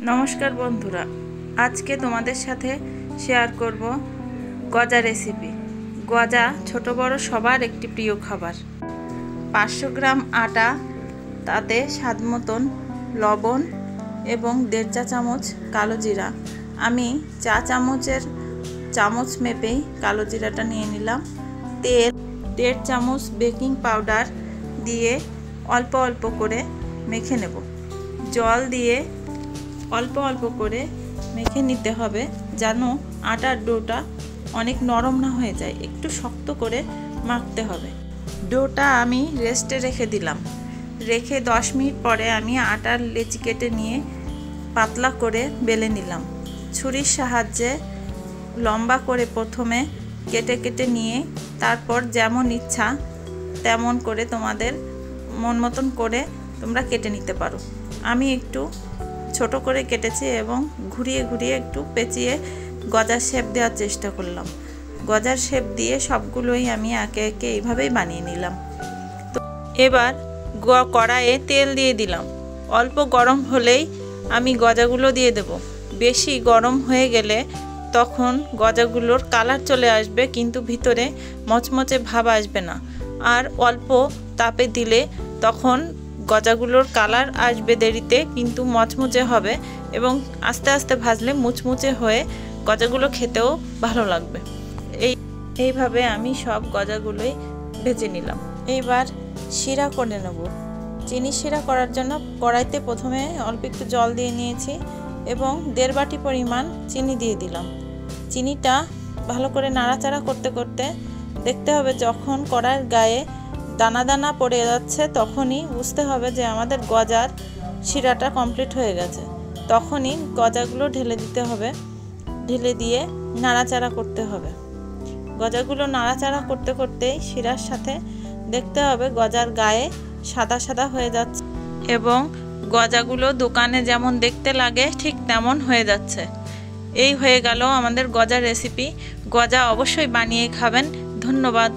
নমস্কার বন্ধুরা, আজকে তোমাদের সাথে শেয়ার করব গজা রেসিপি। গজা ছোট বড় সবার একটি প্রিয় খাবার। 500 গ্রাম আটা, তাতে স্বাদ মতন লবণ এবং 1.5 চা চামচ কালো জিরা। আমি চা চামচের চামচ মেপেই কালো জিরাটা নিয়ে নিলাম। তেল, 1.5 চামচ বেকিং পাউডার দিয়ে অল্প অল্প করে মেখে নেব। জল দিয়ে অল্প অল্প করে মেখে নিতে হবে, যেন আটার ডোটা অনেক নরম না হয়ে যায়। একটু শক্ত করে মাখতে হবে। ডোটা আমি রেস্টে রেখে দিলাম। রেখে 10 মিনিট পরে আমি আটার লেচি কেটে নিয়ে পাতলা করে বেলে নিলাম। ছুরির সাহায্যে লম্বা করে প্রথমে কেটে কেটে নিয়ে তারপর যেমন ইচ্ছা তেমন করে তোমাদের মন মতন করে তোমরা কেটে নিতে পারো। আমি একটু ছোট করে কেটেছি এবং ঘুরিয়ে ঘুরিয়ে একটু পেঁচিয়ে গজার শেপ দেওয়ার চেষ্টা করলাম। গজার শেপ দিয়ে সবগুলোই আমি একে একে এইভাবেই বানিয়ে নিলাম। তো এবার কড়াইয়ে তেল দিয়ে দিলাম। অল্প গরম হলেই আমি গজাগুলো দিয়ে দেব। বেশি গরম হয়ে গেলে তখন গজাগুলোর কালার চলে আসবে, কিন্তু ভিতরে মচমচে ভাব আসবে না। আর অল্প তাপে দিলে তখন গজাগুলোর কালার আসবে দেরিতে, কিন্তু মচমচে হবে এবং আস্তে আস্তে ভাজলে মুচমুচে হয়ে গজাগুলো খেতেও ভালো লাগবে। এইভাবে আমি সব গজাগুলোই ভেজে নিলাম। এইবার শিরা করে নেব। চিনি শিরা করার জন্য কড়াইতে প্রথমে অল্প একটু জল দিয়ে নিয়েছি এবং 1.5 বাটি পরিমাণ চিনি দিয়ে দিলাম। চিনিটা ভালো করে নাড়াচাড়া করতে করতে দেখতে হবে যখন কড়াইয়ের গায়ে দানা দানা পড়ে যাচ্ছে তখনই বুঝতে হবে যে আমাদের গজার শিরাটা কমপ্লিট হয়ে গেছে। তখনই গজাগুলো ঢেলে দিতে হবে। ঢেলে দিয়ে নাড়াচাড়া করতে হবে। গজাগুলো নাড়াচাড়া করতে করতেই শিরার সাথে দেখতে হবে গজার গায়ে সাদা সাদা হয়ে যাচ্ছে এবং গজাগুলো দোকানে যেমন দেখতে লাগে ঠিক তেমন হয়ে যাচ্ছে। এই হয়ে গেল আমাদের গজা রেসিপি। গজা অবশ্যই বানিয়ে খাবেন। ধন্যবাদ।